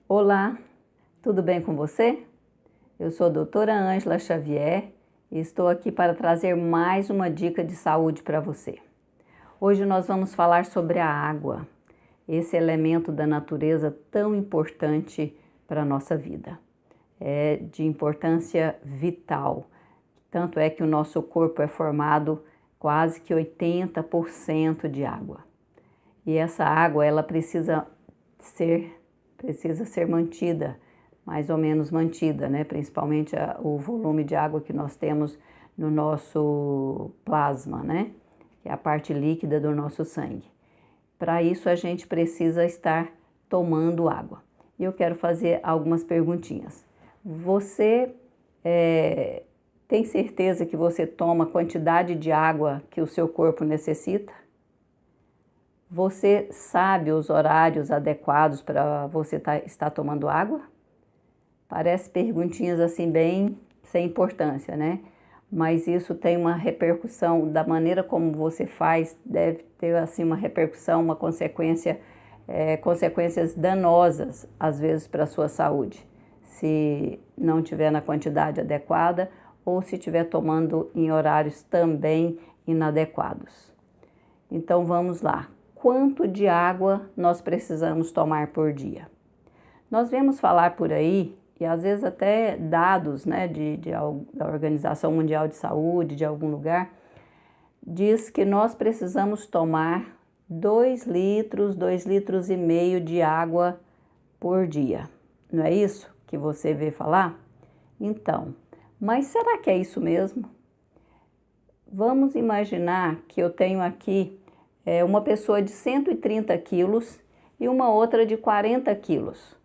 Olá, tudo bem com você? Eu sou a doutora Ângela Xavier e estou aqui para trazer mais uma dica de saúde para você. Hoje nós vamos falar sobre a água, esse elemento da natureza tão importante para a nossa vida. É de importância vital, tanto é que o nosso corpo é formado quase que 80% de água. E essa água, ela precisa ser mantida, mais ou menos mantida, né? Principalmente o volume de água que nós temos no nosso plasma, né? Que é a parte líquida do nosso sangue. Para isso, a gente precisa estar tomando água. E eu quero fazer algumas perguntinhas. Você tem certeza que você toma a quantidade de água que o seu corpo necessita? Você sabe os horários adequados para você estar tomando água? Parece perguntinhas assim bem sem importância, né? Mas isso tem uma repercussão da maneira como você faz, deve ter assim uma repercussão, uma consequência, consequências danosas às vezes para a sua saúde, se não tiver na quantidade adequada ou se estiver tomando em horários também inadequados. Então vamos lá. Quanto de água nós precisamos tomar por dia? Nós vemos falar por aí, e às vezes até dados, né, da Organização Mundial de Saúde, de algum lugar, diz que nós precisamos tomar 2 litros, 2,5 litros de água por dia. Não é isso que você vê falar? Então, mas será que é isso mesmo? Vamos imaginar que eu tenho aqui uma pessoa de 130 quilos e uma outra de 40 quilos.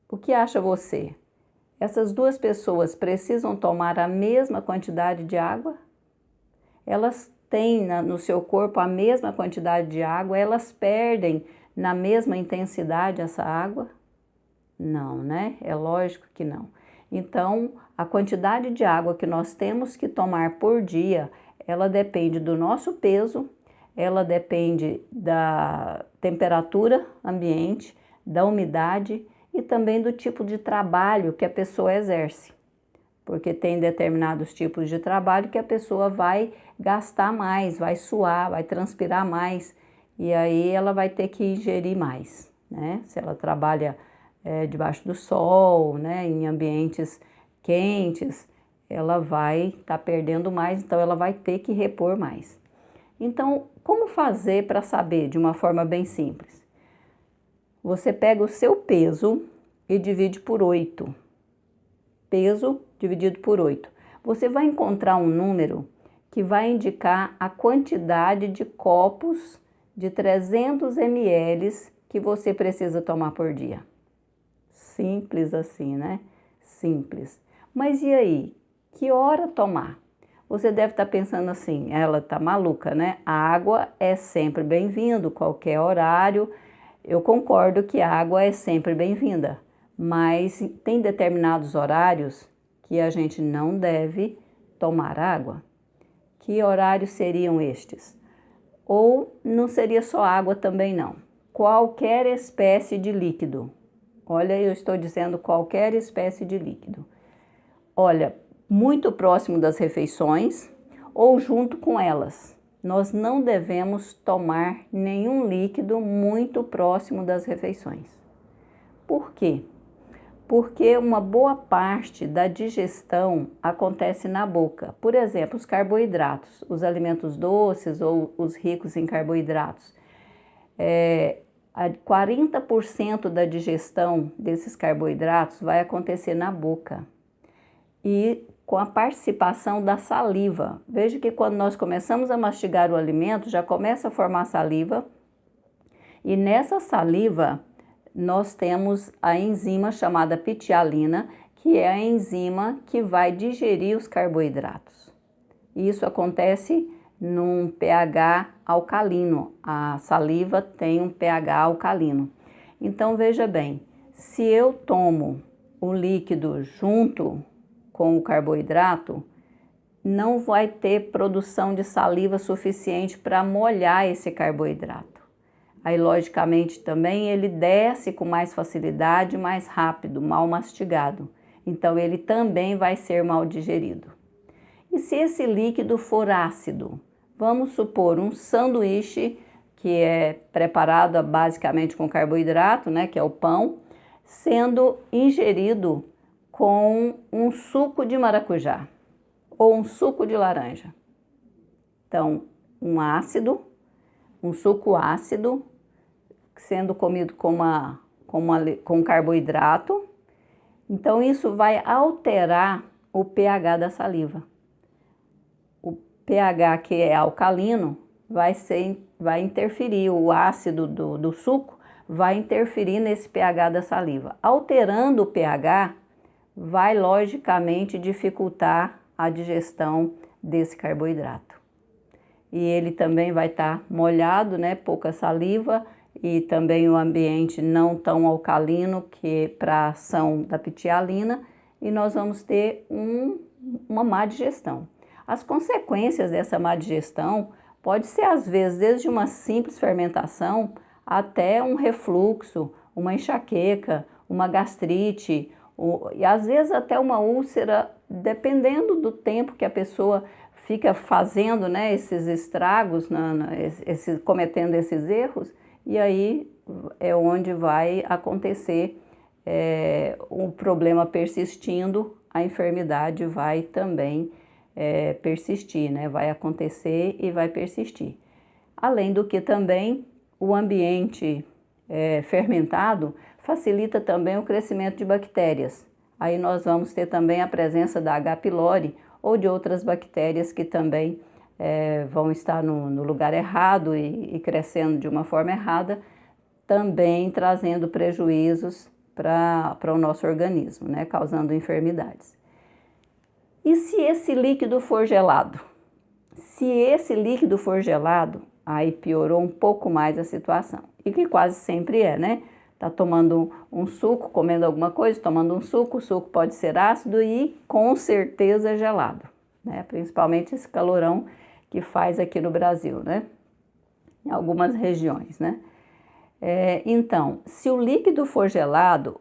O que acha você? Essas duas pessoas precisam tomar a mesma quantidade de água? Elas têm no seu corpo a mesma quantidade de água? Elas perdem na mesma intensidade essa água? Não, né? É lógico que não. Então, a quantidade de água que nós temos que tomar por dia, ela depende do nosso peso, ela depende da temperatura ambiente, da umidade e também do tipo de trabalho que a pessoa exerce. Porque tem determinados tipos de trabalho que a pessoa vai gastar mais, vai suar, vai transpirar mais e aí ela vai ter que ingerir mais, né? Se ela trabalha debaixo do sol, né, em ambientes quentes, ela vai estar perdendo mais, então ela vai ter que repor mais. Então, como fazer para saber de uma forma bem simples? Você pega o seu peso e divide por 8. Peso dividido por 8. Você vai encontrar um número que vai indicar a quantidade de copos de 300 ml que você precisa tomar por dia. Simples assim, né? Simples. Mas e aí? Que hora tomar? Você deve estar pensando assim, ela está maluca, né? A água é sempre bem-vindo, qualquer horário. Eu concordo que a água é sempre bem-vinda, mas tem determinados horários que a gente não deve tomar água. Que horários seriam estes? Ou não seria só água também não. Qualquer espécie de líquido. Olha, eu estou dizendo qualquer espécie de líquido. Olha, muito próximo das refeições ou junto com elas. Nós não devemos tomar nenhum líquido muito próximo das refeições. Por quê? Porque uma boa parte da digestão acontece na boca. Por exemplo, os carboidratos, os alimentos doces ou os ricos em carboidratos. 40% da digestão desses carboidratos vai acontecer na boca e com a participação da saliva. Veja que quando nós começamos a mastigar o alimento, já começa a formar saliva e nessa saliva nós temos a enzima chamada pitialina, que é a enzima que vai digerir os carboidratos. Isso acontece num pH alcalino. A saliva tem um pH alcalino. Então veja bem, se eu tomo o líquido junto com o carboidrato, não vai ter produção de saliva suficiente para molhar esse carboidrato. Aí, logicamente, também ele desce com mais facilidade, mais rápido, mal mastigado. Então, ele também vai ser mal digerido. E se esse líquido for ácido? Vamos supor um sanduíche que é preparado basicamente com carboidrato, né, que é o pão, sendo ingerido com um suco de maracujá ou um suco de laranja. Então, um suco ácido, sendo comido com carboidrato. Então, isso vai alterar o pH da saliva. O pH que é alcalino vai interferir, o ácido do suco vai interferir nesse pH da saliva. Alterando o pH, vai logicamente dificultar a digestão desse carboidrato. E ele também vai estar molhado, né, pouca saliva, e também o ambiente não tão alcalino que para a ação da pitialina, e nós vamos ter uma má digestão. As consequências dessa má digestão pode ser às vezes desde uma simples fermentação até um refluxo, uma enxaqueca, uma gastrite, e às vezes até uma úlcera, dependendo do tempo que a pessoa fica fazendo, né, esses estragos, cometendo esses erros, e aí é onde vai acontecer um problema persistindo, a enfermidade vai também persistir, né, vai acontecer e vai persistir. Além do que também o ambiente fermentado facilita também o crescimento de bactérias. Aí nós vamos ter também a presença da H. pylori ou de outras bactérias que também vão estar no lugar errado e crescendo de uma forma errada, também trazendo prejuízos para o nosso organismo, né, causando enfermidades. E se esse líquido for gelado? Se esse líquido for gelado, aí piorou um pouco mais a situação. E que quase sempre é, né? Tá tomando um suco, comendo alguma coisa, tomando um suco, o suco pode ser ácido e com certeza gelado, né? Principalmente esse calorão que faz aqui no Brasil, né? Em algumas regiões, né? Então, se o líquido for gelado,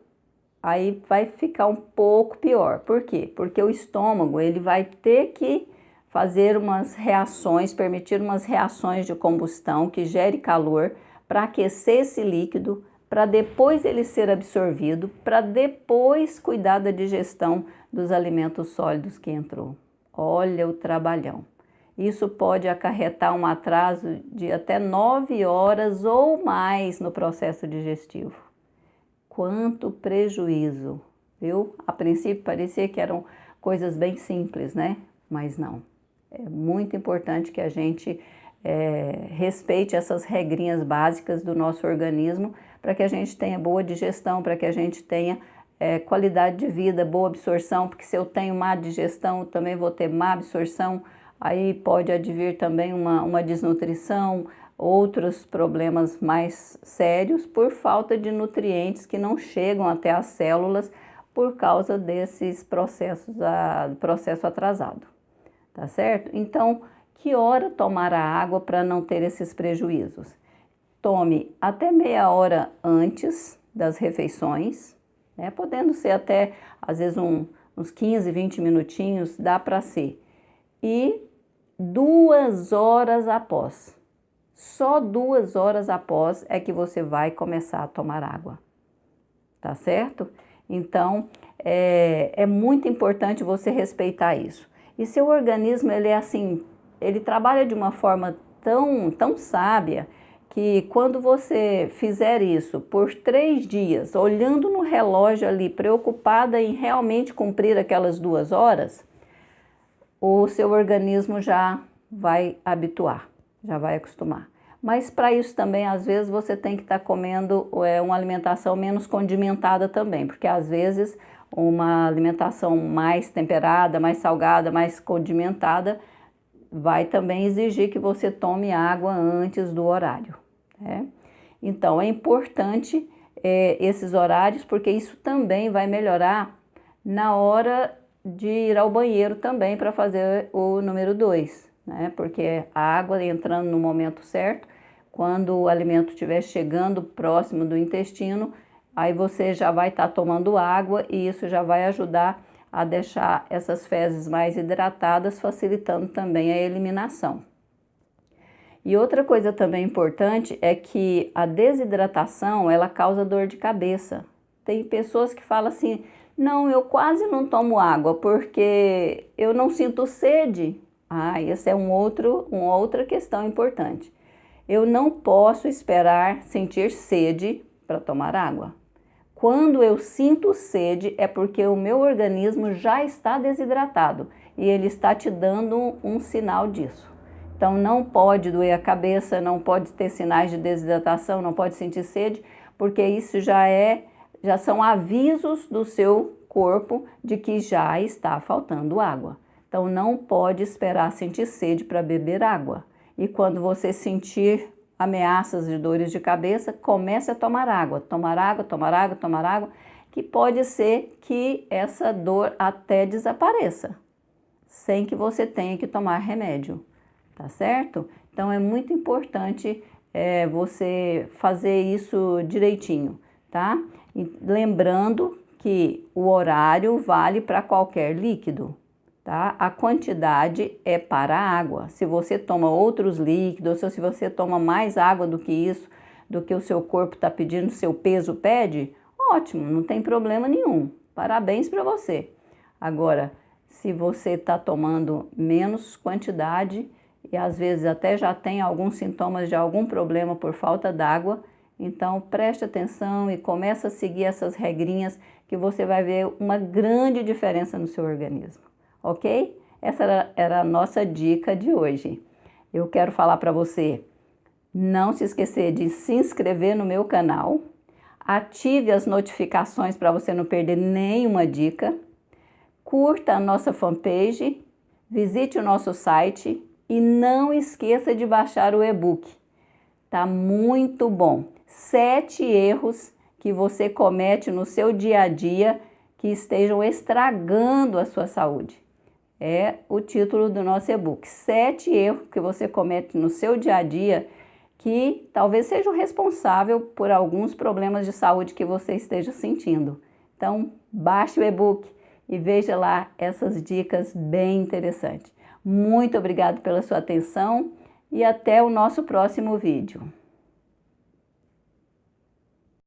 aí vai ficar um pouco pior. Por quê? Porque o estômago, ele vai ter que fazer umas reações, permitir umas reações de combustão que gere calor para aquecer esse líquido, para depois ele ser absorvido, para depois cuidar da digestão dos alimentos sólidos que entrou. Olha o trabalhão. Isso pode acarretar um atraso de até 9 horas ou mais no processo digestivo. Quanto prejuízo, viu? A princípio parecia que eram coisas bem simples, né? Mas não. É muito importante que a gente respeite essas regrinhas básicas do nosso organismo para que a gente tenha boa digestão, para que a gente tenha qualidade de vida, boa absorção, porque se eu tenho má digestão, eu também vou ter má absorção, aí pode advir também uma desnutrição, outros problemas mais sérios por falta de nutrientes que não chegam até as células por causa desses processo atrasado, tá certo? Então, que hora tomar a água para não ter esses prejuízos? Tome até meia hora antes das refeições, né? Podendo ser até, às vezes, uns 15, 20 minutinhos, dá para ser. E 2 horas após. Só 2 horas após é que você vai começar a tomar água, tá certo? Então, é muito importante você respeitar isso. E seu organismo, ele é assim, ele trabalha de uma forma tão sábia que quando você fizer isso por 3 dias, olhando no relógio ali, preocupada em realmente cumprir aquelas 2 horas, o seu organismo já vai habituar, já vai acostumar. Mas para isso também, às vezes, você tem que estar comendo uma alimentação menos condimentada também, porque às vezes uma alimentação mais temperada, mais salgada, mais condimentada, vai também exigir que você tome água antes do horário, né? Então, é importante esses horários, porque isso também vai melhorar na hora de ir ao banheiro também para fazer o número 2, né? Porque a água entrando no momento certo, Quando o alimento estiver chegando próximo do intestino, aí você já vai estar tomando água e isso já vai ajudar a deixar essas fezes mais hidratadas, facilitando também a eliminação. E outra coisa também importante é que a desidratação, ela causa dor de cabeça. Tem pessoas que falam assim, não, eu quase não tomo água porque eu não sinto sede. Essa é uma outra questão importante. Eu não posso esperar sentir sede para tomar água. Quando eu sinto sede é porque o meu organismo já está desidratado e ele está te dando um sinal disso. Então não pode doer a cabeça, não pode ter sinais de desidratação, não pode sentir sede, porque isso já são avisos do seu corpo de que já está faltando água. Então não pode esperar sentir sede para beber água. E quando você sentir ameaças de dores de cabeça, comece a tomar água, tomar água, tomar água, tomar água, que pode ser que essa dor até desapareça, sem que você tenha que tomar remédio, tá certo? Então é muito importante você fazer isso direitinho, tá? E lembrando que o horário vale para qualquer líquido. Tá? A quantidade é para a água. Se você toma outros líquidos, ou se você toma mais água do que isso, do que o seu corpo está pedindo, seu peso pede, ótimo, não tem problema nenhum. Parabéns para você. Agora, se você está tomando menos quantidade e às vezes até já tem alguns sintomas de algum problema por falta d'água, então preste atenção e comece a seguir essas regrinhas que você vai ver uma grande diferença no seu organismo. Ok? Essa era a nossa dica de hoje. Eu quero falar para você, não se esquecer de se inscrever no meu canal, ative as notificações para você não perder nenhuma dica, curta a nossa fanpage, visite o nosso site e não esqueça de baixar o e-book. Tá muito bom. 7 erros que você comete no seu dia a dia que estejam estragando a sua saúde. É o título do nosso e-book. 7 erros que você comete no seu dia a dia que talvez seja o responsável por alguns problemas de saúde que você esteja sentindo. Então, baixe o e-book e veja lá essas dicas bem interessantes. Muito obrigado pela sua atenção e até o nosso próximo vídeo.